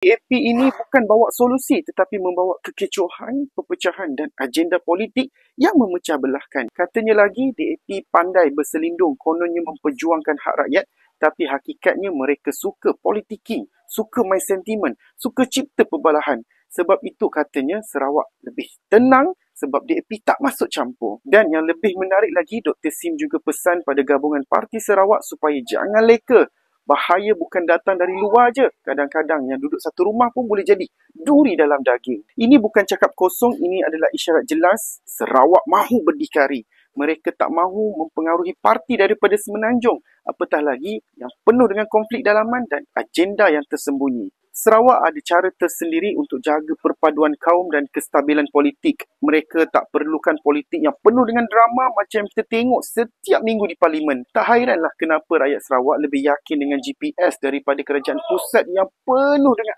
DAP ini bukan bawa solusi tetapi membawa kekecohan, perpecahan dan agenda politik yang memecah belahkan. Katanya lagi, DAP pandai berselindung kononnya memperjuangkan hak rakyat, tapi hakikatnya mereka suka politik, suka main sentimen, suka cipta perbalahan. Sebab itu katanya Sarawak lebih tenang sebab DAP tak masuk campur. Dan yang lebih menarik lagi, Dr. Sim juga pesan pada gabungan Parti Sarawak supaya jangan leka. Bahaya bukan datang dari luar je. Kadang-kadang yang duduk satu rumah pun boleh jadi duri dalam daging. Ini bukan cakap kosong, ini adalah isyarat jelas Sarawak mahu berdikari. Mereka tak mahu mempengaruhi parti daripada Semenanjung. Apatah lagi yang penuh dengan konflik dalaman dan agenda yang tersembunyi. Sarawak ada cara tersendiri untuk jaga perpaduan kaum dan kestabilan politik. Mereka tak perlukan politik yang penuh dengan drama macam kita tengok setiap minggu di Parlimen. Tak hairanlah kenapa rakyat Sarawak lebih yakin dengan GPS daripada kerajaan pusat yang penuh dengan